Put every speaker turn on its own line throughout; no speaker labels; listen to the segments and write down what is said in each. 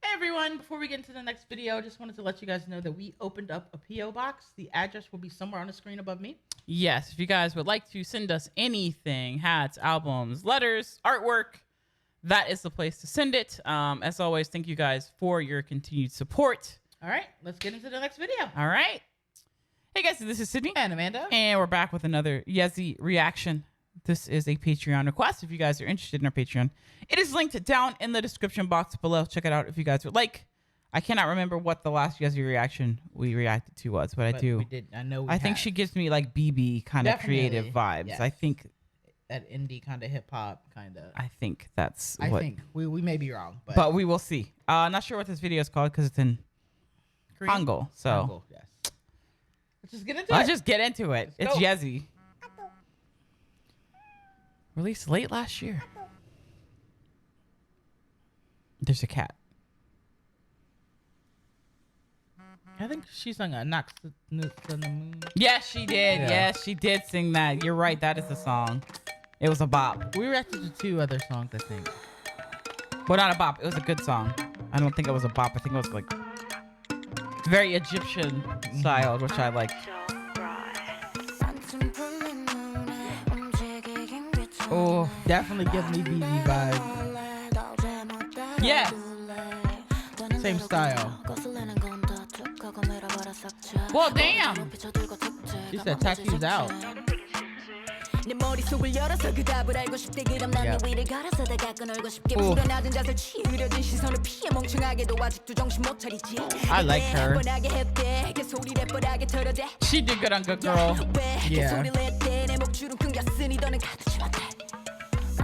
Hey everyone, before we get into the next video, just wanted to let you guys know that we opened up a P.O. box. The address will be somewhere on the screen above me.
Yes, if you guys would like to send us anything, hats, albums, letters, artwork, that is the place to send it. As always, thank you guys for your continued support.
All right, let's get into the next video.
All right. Hey guys, this is Sydney.
And Amanda.
And we're back with another Yezi reaction. This is a Patreon request. If you guys are interested in our Patreon, it is linked down in the description box below. Check it out if you guys would like. I cannot remember what the last Yezi reaction we reacted to was, but I do.
We did.
I think she gives me like BB kind of creative vibes.
Yes.
I think
that indie kind of hip hop kind of.
I think that's what.
I think we may be wrong,
but we will see. Not sure what this video is called because it's in Hangul. So
Hangul, yes. Let's just get into it.
Let's just get into it.
Let's
It's
go.
Yezi. Released late last year. There's a cat.
I think she sung a Knocks to the Moon.
Yes, she did.
Yeah.
Yes, she did sing that. You're right. That is the song. It was a bop.
We reacted to 2 other songs, I think.
Well, not a bop. It was a good song. I don't think it was a bop. I think it was like very Egyptian style, which I like.
Oh, definitely give me BB vibes.
Yeah.
Same style.
Well, damn.
She said tattoo's out.
Yep.
I like her.
She did good on Good Girl.
Yeah.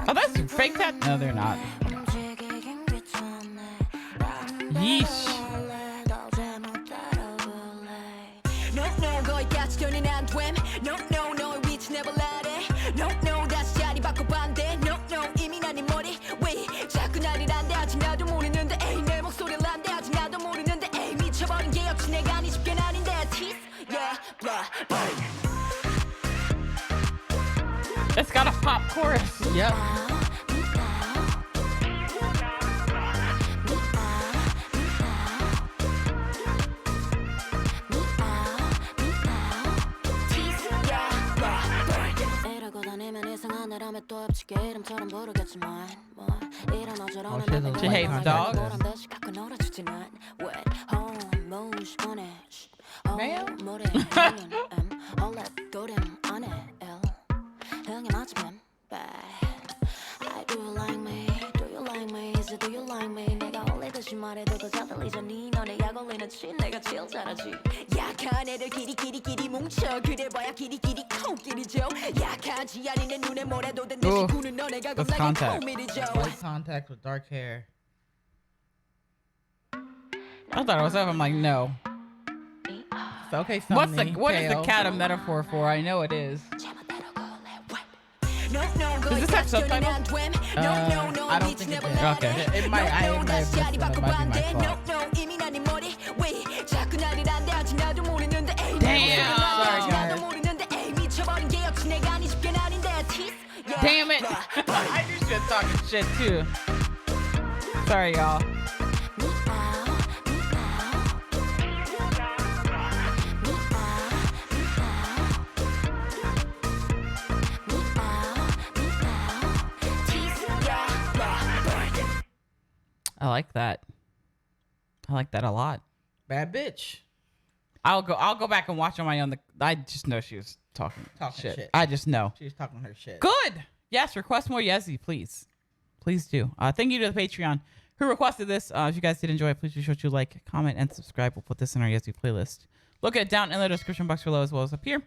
Oh, that's fake tat? No, they're not. Yeesh. It's got a pop chorus.
Yep.
She hates dogs. That's Contact.
White contacts with dark hair.
I thought it was up. I'm like, no.
So, okay,
What is the cat a metaphor for? I know it is. Does this have subtitles?
I don't think it did.
Okay.
It might. I might have missed it. That might be my fault.
Damn.
Sorry, guys.
Damn it. I knew she was talking shit too. Sorry, y'all. I like that. I like that a lot.
Bad bitch.
I'll go back and watch on my own. I just know she was talking shit. I just know.
She's talking her shit.
Good. Yes, request more Yezi, please. Please do. Thank you to the Patreon who requested this. If you guys did enjoy it, please be sure to like, comment, and subscribe. We'll put this in our Yezi playlist. Look at it down in the description box below as well as up here.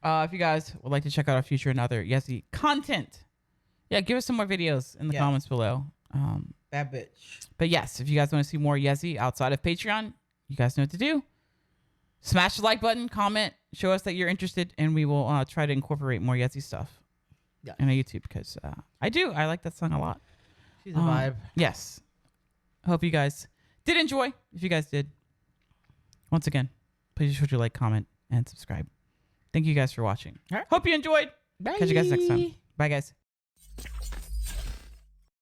If you guys would like to check out our future and other Yezi content, yeah, give us some more videos in the comments below.
Bad bitch.
But yes, if you guys want to see more Yezi outside of Patreon, you guys know what to do. Smash the like button, comment, show us that you're interested, and we will try to incorporate more Yezi stuff in our YouTube because I like that song a lot.
She's a vibe.
Yes. Hope you guys did enjoy. If you guys did, once again, please be sure to like, comment, and subscribe. Thank you guys for watching.
All right.
Hope you enjoyed.
Bye.
Catch you guys next time. Bye, guys.